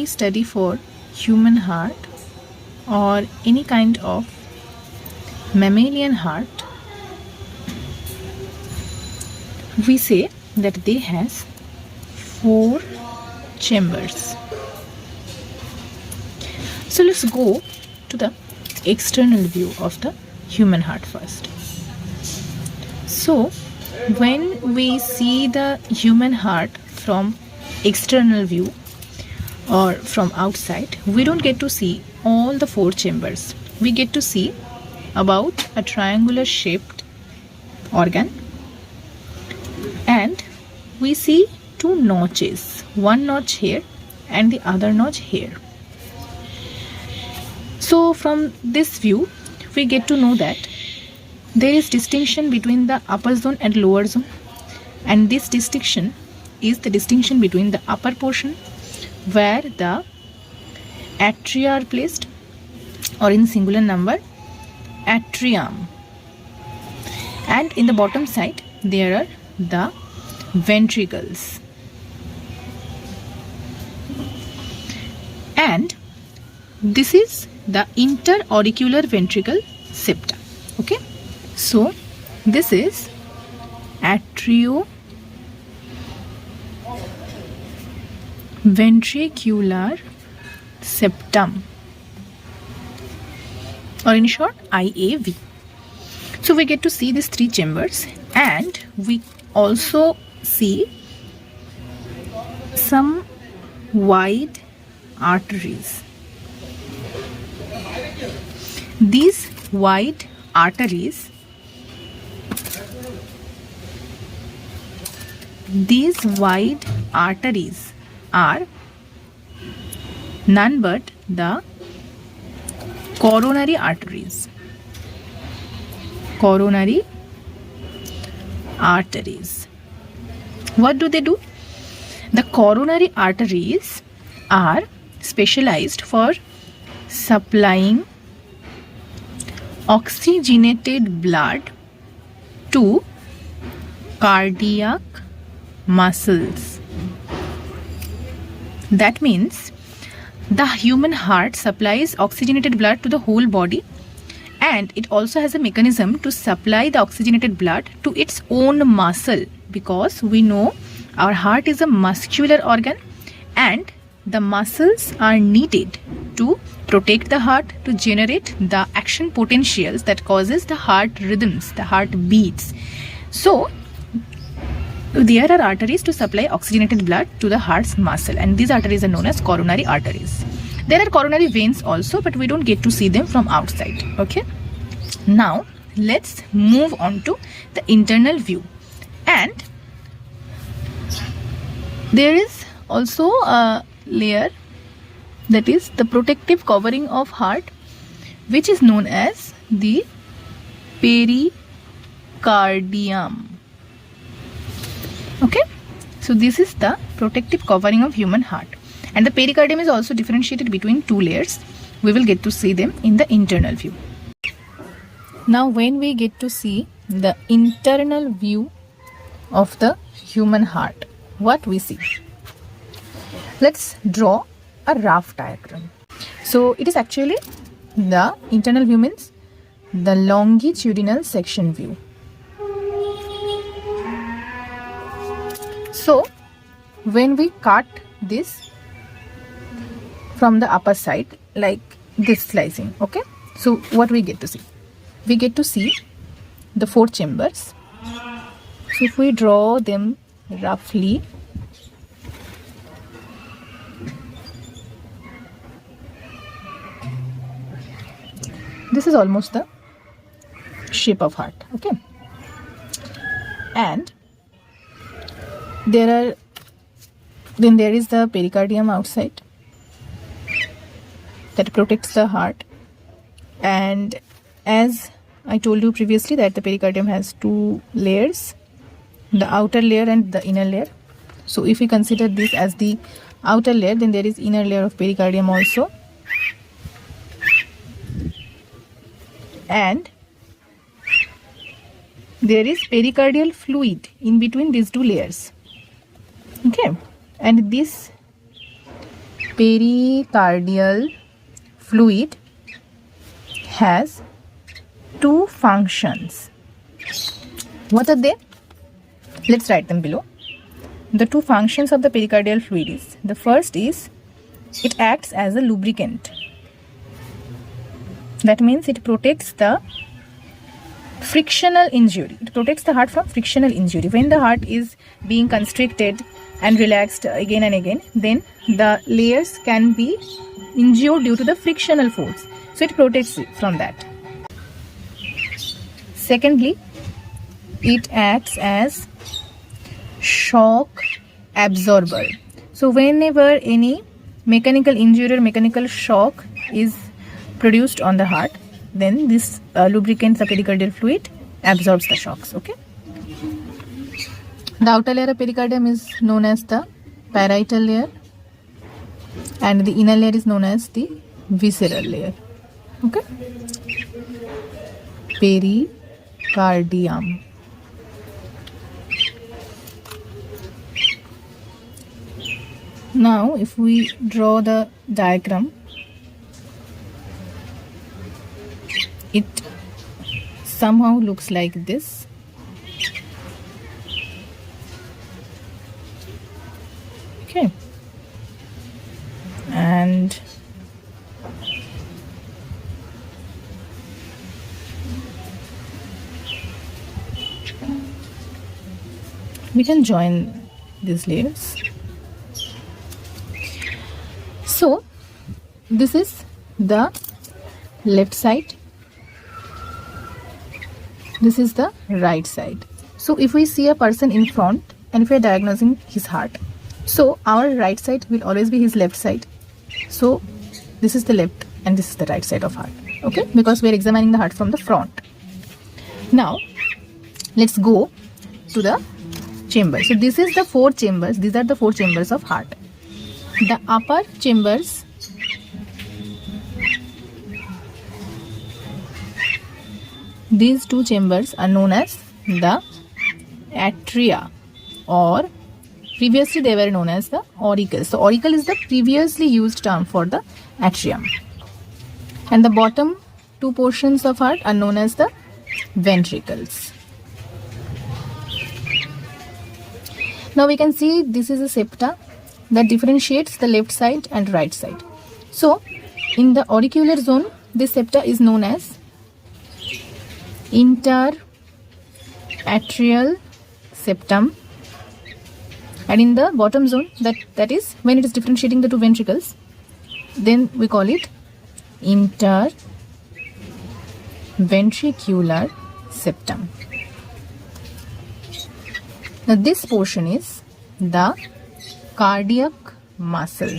we study for human heart or any kind of mammalian heart, we say that they has 4 chambers. So let's go to the external view of the human heart first. So when we see the human heart from external view or from outside, we don't get to see all the 4 chambers. We get to see about a triangular shaped organ, and we see 2 notches, one notch here and the other notch here. So from this view we get to know that there is distinction between the upper zone and lower zone, and this distinction is the distinction between the upper portion where the atria are placed, or in singular number atrium, and in the bottom side there are the ventricles, and this is the interauricular ventricle septa. Okay, so this is atrioventricular septum, or in short IAV. So we get to see these 3 chambers, and we also see some wide arteries. These wide arteries are none but the coronary arteries. Coronary arteries. What do they do? The coronary arteries are specialized for supplying oxygenated blood to cardiac muscles. That means the human heart supplies oxygenated blood to the whole body, and it also has a mechanism to supply the oxygenated blood to its own muscle, because we know our heart is a muscular organ and the muscles are needed to protect the heart, to generate the action potentials that causes the heart rhythms, the heart beats. So there are arteries to supply oxygenated blood to the heart's muscle, and these arteries are known as coronary arteries. There are coronary veins also, but we don't get to see them from outside. Okay, now let's move on to the internal view, and there is also a layer, that is the protective covering of heart, which is known as the pericardium. Okay, so this is the protective covering of human heart, and the pericardium is also differentiated between 2 layers. We will get to see them in the internal view. Now when we get to see the internal view of the human heart, what we see? Let's draw a rough diagram. So it is actually the internal view, means the longitudinal section view. So when we cut this from the upper side, like this slicing, okay, so what we get to see? We get to see the 4 chambers. So if we draw them roughly, this is almost the shape of heart. Okay, and there is the pericardium outside that protects the heart, and as I told you previously that the pericardium has 2 layers, the outer layer and the inner layer. So if we consider this as the outer layer, then there is inner layer of pericardium also, and there is pericardial fluid in between these 2 layers. Okay, and this pericardial fluid has two functions. What are they? Let's write them below. The two functions of the pericardial fluid is, the first is it acts as a lubricant. That means it protects the frictional injury. It protects the heart from frictional injury. When the heart is being constricted and relaxed again and again, then the layers can be injured due to the frictional force. So it protects it from that. Secondly, it acts as shock absorber. So whenever any mechanical injury or mechanical shock is produced on the heart, then this lubricant, the pericardial fluid, absorbs the shocks. Okay. The outer layer of pericardium is known as the parietal layer, and the inner layer is known as the visceral layer. Okay. Pericardium. Now, if we draw the diagram, it somehow looks like this. Okay. And we can join these layers. So this is the left side, this is the right side. So if we see a person in front and if we are diagnosing his heart, so our right side will always be his left side. So this is the left and this is the right side of heart. Okay, because we are examining the heart from the front. Now let's go to the chamber. So this is the four chambers. These are the four chambers of heart. The upper chambers these two chambers are known as the atria, or previously they were known as the auricles. So auricle is the previously used term for the atrium. And the bottom two portions of heart are known as the ventricles. Now we can see this is a septa that differentiates the left side and right side. So in the auricular zone, this septa is known as interatrial septum, and in the bottom zone, that is when it is differentiating the two ventricles, then we call it interventricular septum. Now this portion is the cardiac muscle,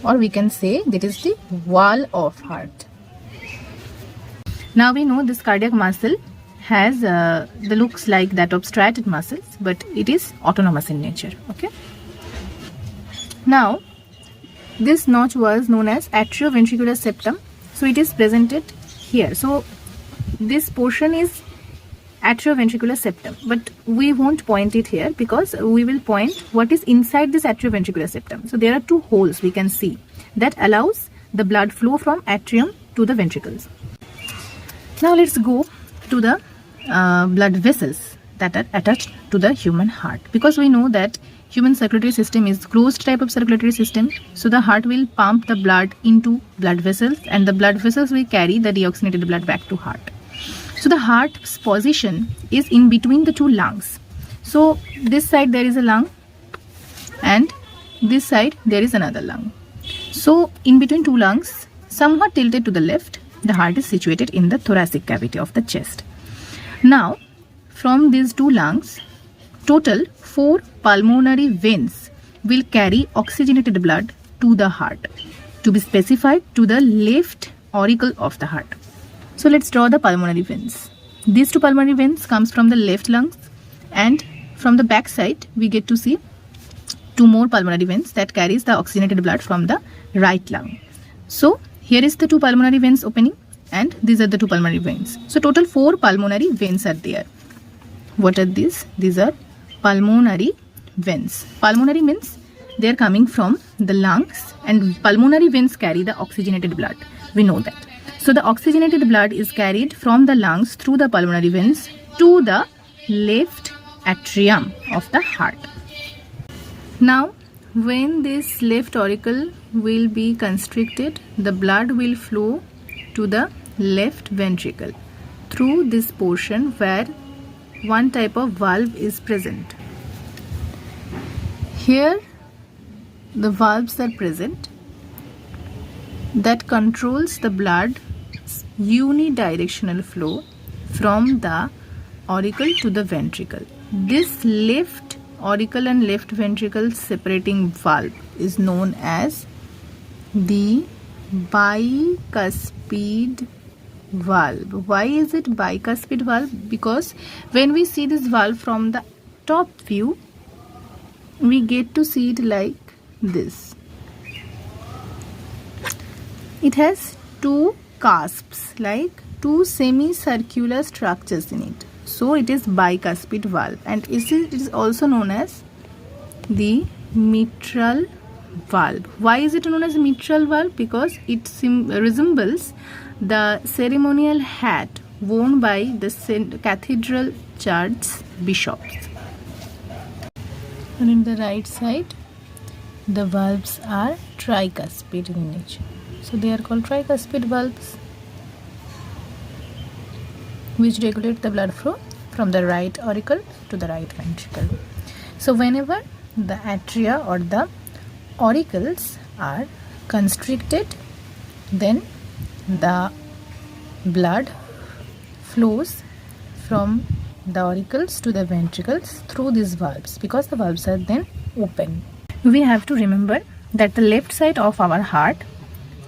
or we can say that is the wall of heart. Now we know this cardiac muscle has the looks like that of striated muscles, but it is autonomous in nature. Okay. Now this notch was known as atrioventricular septum, so it is presented here. So this portion is atrioventricular septum, but we won't point it here because we will point what is inside this atrioventricular septum. So there are two holes we can see that allows the blood flow from atrium to the ventricles. Now let's go to the blood vessels that are attached to the human heart, because we know that human circulatory system is closed type of circulatory system. So the heart will pump the blood into blood vessels, and the blood vessels will carry the deoxygenated blood back to heart. So the heart's position is in between the two lungs. So this side there is a lung and this side there is another lung. So in between two lungs, somewhat tilted to the left, the heart is situated in the thoracic cavity of the chest. Now from these two lungs, total 4 pulmonary veins will carry oxygenated blood to the heart, to be specified to the left auricle of the heart. So let's draw the pulmonary veins. These two pulmonary veins comes from the left lungs, and from the back side we get to see 2 more pulmonary veins that carries the oxygenated blood from the right lung. So here is the 2 pulmonary veins opening, and these are the 2 pulmonary veins. So total 4 pulmonary veins are there. What are these? These are pulmonary veins. Pulmonary means they are coming from the lungs, and pulmonary veins carry the oxygenated blood. We know that. So the oxygenated blood is carried from the lungs through the pulmonary veins to the left atrium of the heart. Now, when this left auricle will be constricted, the blood will flow to the left ventricle through this portion where one type of valve is present. Here, the valves are present that controls the blood's unidirectional flow from the auricle to the ventricle. This left auricle and left ventricle separating valve is known as the bicuspid valve. Why is it bicuspid valve? Because when we see this valve from the top view, we get to see it like this. It has two cusps, like two semicircular structures in it. So it is bicuspid valve, and it is also known as the mitral valve. Why is it known as mitral valve? Because it resembles the ceremonial hat worn by the cathedral church bishops. And in the right side, the valves are tricuspid in nature. So they are called tricuspid valves, which regulate the blood flow from the right auricle to the right ventricle. So whenever the atria or the auricles are constricted, then the blood flows from the auricles to the ventricles through these valves, because the valves are then open. We have to remember that the left side of our heart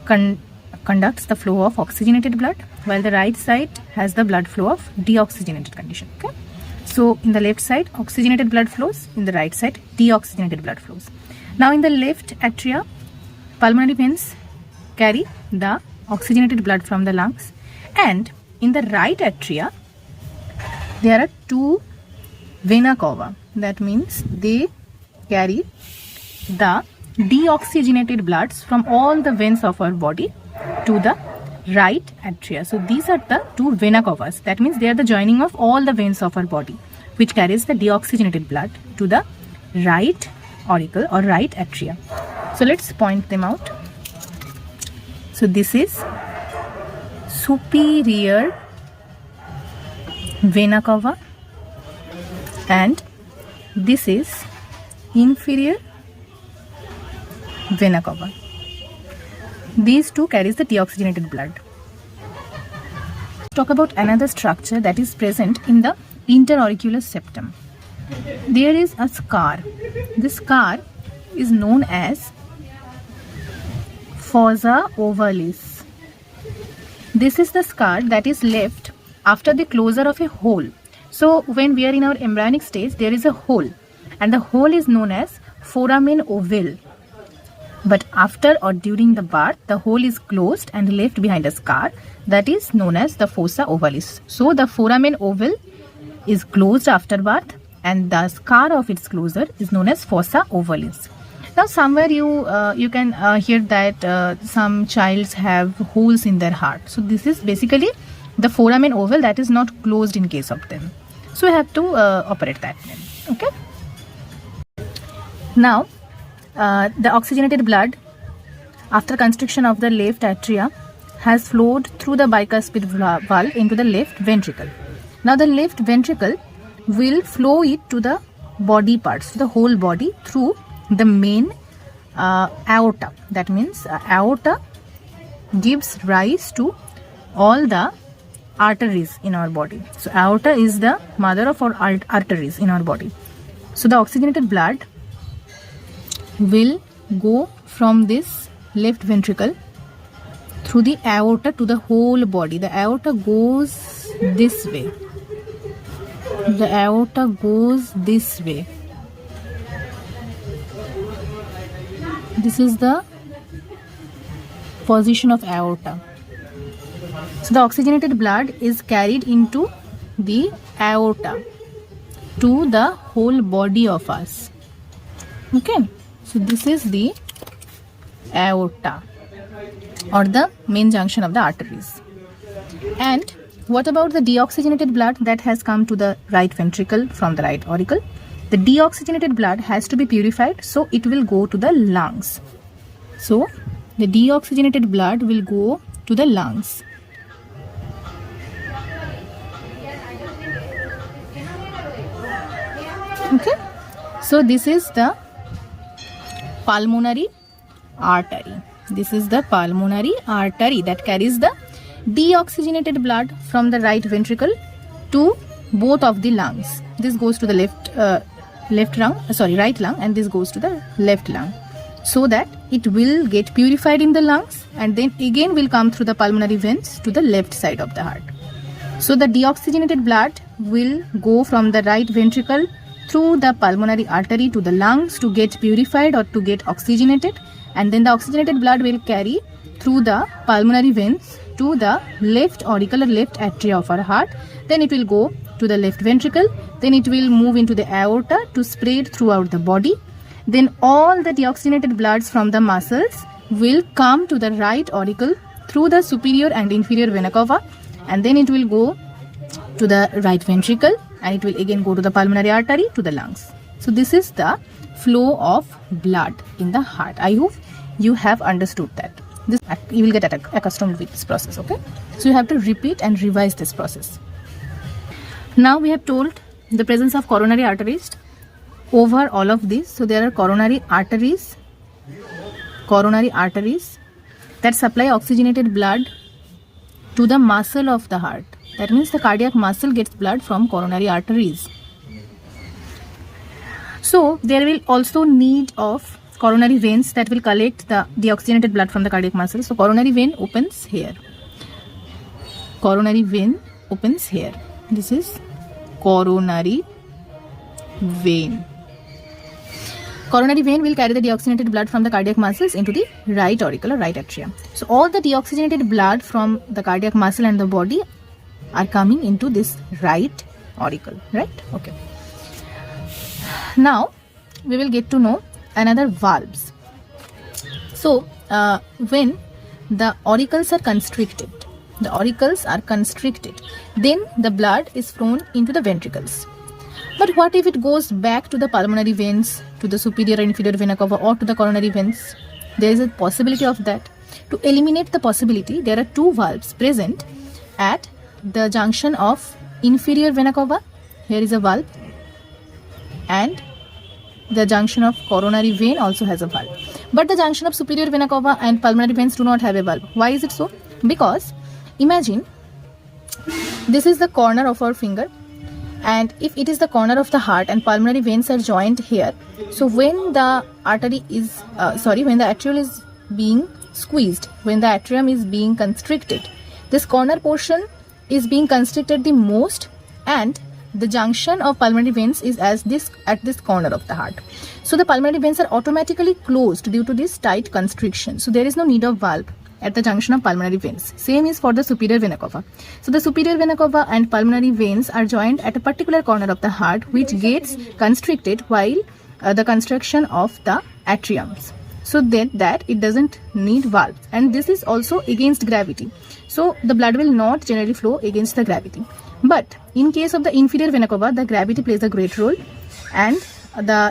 conducts the flow of oxygenated blood, while the right side has the blood flow of deoxygenated condition. Okay, so in the left side oxygenated blood flows, in the right side deoxygenated blood flows. Now in the left atria, pulmonary veins carry the oxygenated blood from the lungs, and in the right atria there are two vena cava. That means they carry the deoxygenated bloods from all the veins of our body to the right atria. So these are the two vena cavas. That means they are the joining of all the veins of our body, which carries the deoxygenated blood to the right auricle or right atria. So let's point them out. So this is superior vena cava, and this is inferior vena cava. These two carries the deoxygenated blood. Talk about another structure that is present in the interauricular septum. There is a scar. This scar is known as fossa ovalis. This is the scar that is left after the closure of a hole. So when we are in our embryonic stage, there is a hole, and the hole is known as foramen ovale. But after or during the birth, the hole is closed and left behind a scar that is known as the fossa ovalis. So the foramen ovale is closed after birth, and the scar of its closure is known as fossa ovalis. Now somewhere you can hear that some childs have holes in their heart. So this is basically the foramen ovale that is not closed in case of them. So we have to operate that then. Okay. Now the oxygenated blood after constriction of the left atria has flowed through the bicuspid valve into the left ventricle. Now the left ventricle will flow it to the body parts, to the whole body through the main aorta. That means aorta gives rise to all the arteries in our body. So aorta is the mother of our arteries in our body. So the oxygenated blood will go from this left ventricle through the aorta to the whole body. The aorta goes this way. The aorta goes this way. This is the position of aorta. So the oxygenated blood is carried into the aorta to the whole body of us. Okay, so this is the aorta, or the main junction of the arteries. And what about the deoxygenated blood that has come to the right ventricle from the right auricle? The deoxygenated blood has to be purified, so it will go to the lungs. So the deoxygenated blood will go to the lungs. Okay, so this is the pulmonary artery. This is the pulmonary artery that carries the deoxygenated blood from the right ventricle to both of the lungs. This goes to the right lung, and this goes to the left lung, so that it will get purified in the lungs and then again will come through the pulmonary veins to the left side of the heart. So the deoxygenated blood will go from the right ventricle through the pulmonary artery to the lungs to get purified or to get oxygenated, and then the oxygenated blood will carry through the pulmonary veins to the left auricle or left atria of our heart. Then it will go to the left ventricle, then it will move into the aorta to spread throughout the body. Then all the deoxygenated bloods from the muscles will come to the right auricle through the superior and inferior vena cava, and then it will go to the right ventricle, and it will again go to the pulmonary artery to the lungs. So this is the flow of blood in the heart. I hope you have understood that. This you will get accustomed with this process. Okay, so you have to repeat and revise this process. Now we have told the presence of coronary arteries over all of this. So there are coronary arteries that supply oxygenated blood to the muscle of the heart. That means the cardiac muscle gets blood from coronary arteries. So there will also need of coronary veins that will collect the deoxygenated blood from the cardiac muscle. So coronary vein opens here. Coronary vein opens here. This is coronary vein. Coronary vein will carry the deoxygenated blood from the cardiac muscles into the right auricle or right atrium. So all the deoxygenated blood from the cardiac muscle and the body are coming into this right auricle, right? Okay. Now we will get to know another valves. So when the auricles are constricted, then the blood is flown into the ventricles. But what if it goes back to the pulmonary veins, to the superior and inferior vena cava, or to the coronary veins? There is a possibility of that. To eliminate the possibility, there are two valves present at the junction of inferior vena cava. Here is a valve, and the junction of coronary vein also has a valve. But the junction of superior vena cava and pulmonary veins do not have a valve. Why is it so? Because imagine this is the corner of our finger, and if it is the corner of the heart and pulmonary veins are joined here, so when the artery is when the atrium is being squeezed, when the atrium is being constricted, this corner portion is being constricted the most, and the junction of pulmonary veins is at this corner of the heart. So the pulmonary veins are automatically closed due to this tight constriction. So there is no need of valve at the junction of pulmonary veins. Same is for the superior vena cava. So the superior vena cava and pulmonary veins are joined at a particular corner of the heart, which gets constricted while the constriction of the atriums. So that it doesn't need valves, and this is also against gravity. So the blood will not generally flow against the gravity. But in case of the inferior vena cava, the gravity plays a great role, and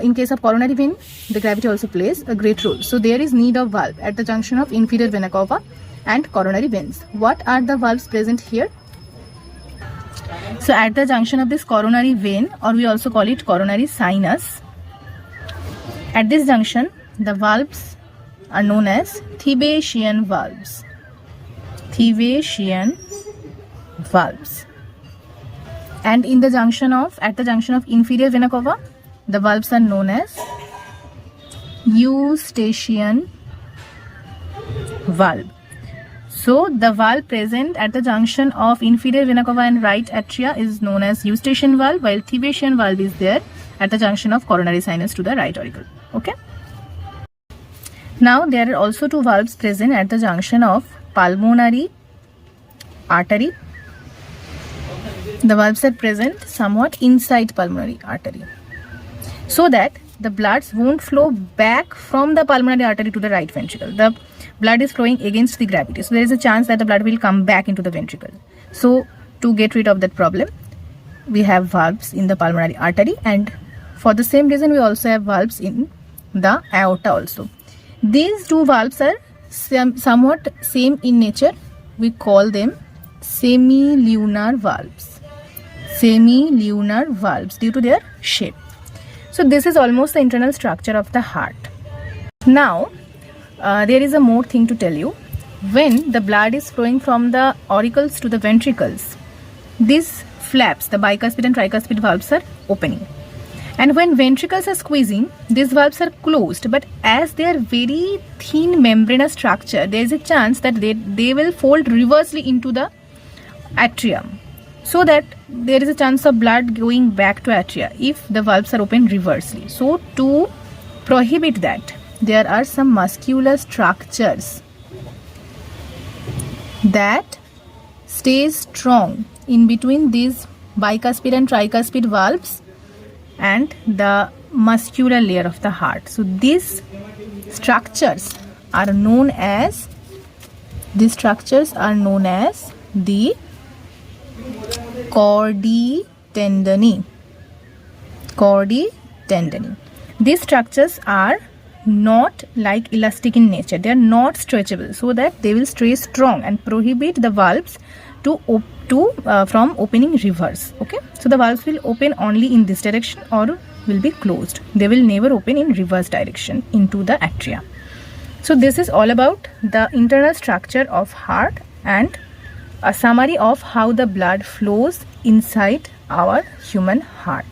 in case of coronary vein, the gravity also plays a great role. So there is need of valve at the junction of inferior vena cava and coronary veins. What are the valves present here? So at the junction of this coronary vein, or we also call it coronary sinus, at this junction the valves are known as Thebesian valves. Thebesian valves. And at the junction of inferior vena cava, the valves are known as Eustachian valve. So the valve present at the junction of inferior vena cava and right atria is known as Eustachian valve, while Thebesian valve is there at the junction of coronary sinus to the right auricle. Okay. Now there are also two valves present at the junction of pulmonary artery. The valves are present somewhat inside pulmonary artery, so that the blood won't flow back from the pulmonary artery to the right ventricle. The blood is flowing against the gravity. So there is a chance that the blood will come back into the ventricle. So to get rid of that problem, we have valves in the pulmonary artery, and for the same reason we also have valves in the aorta also. These two valves are somewhat same in nature. We call them semilunar valves. Semilunar valves due to their shape. So this is almost the internal structure of the heart. Now there is a more thing to tell you. When the blood is flowing from the auricles to the ventricles, these flaps, the bicuspid and tricuspid valves, are opening. And when ventricles are squeezing, these valves are closed. But as they are very thin membranous structure, there is a chance that they will fold reversely into the atrium. So that there is a chance of blood going back to atria if the valves are open reversely. So to prohibit that, there are some muscular structures that stay strong in between these bicuspid and tricuspid valves and the muscular layer of the heart. So these structures are known as the chordae tendineae. Chordae tendineae. These structures are not like elastic in nature. They are not stretchable, so that they will stay strong and prohibit the valves from opening reverse. Okay, so the valves will open only in this direction or will be closed. They will never open in reverse direction into the atria. So this is all about the internal structure of heart and a summary of how the blood flows inside our human heart.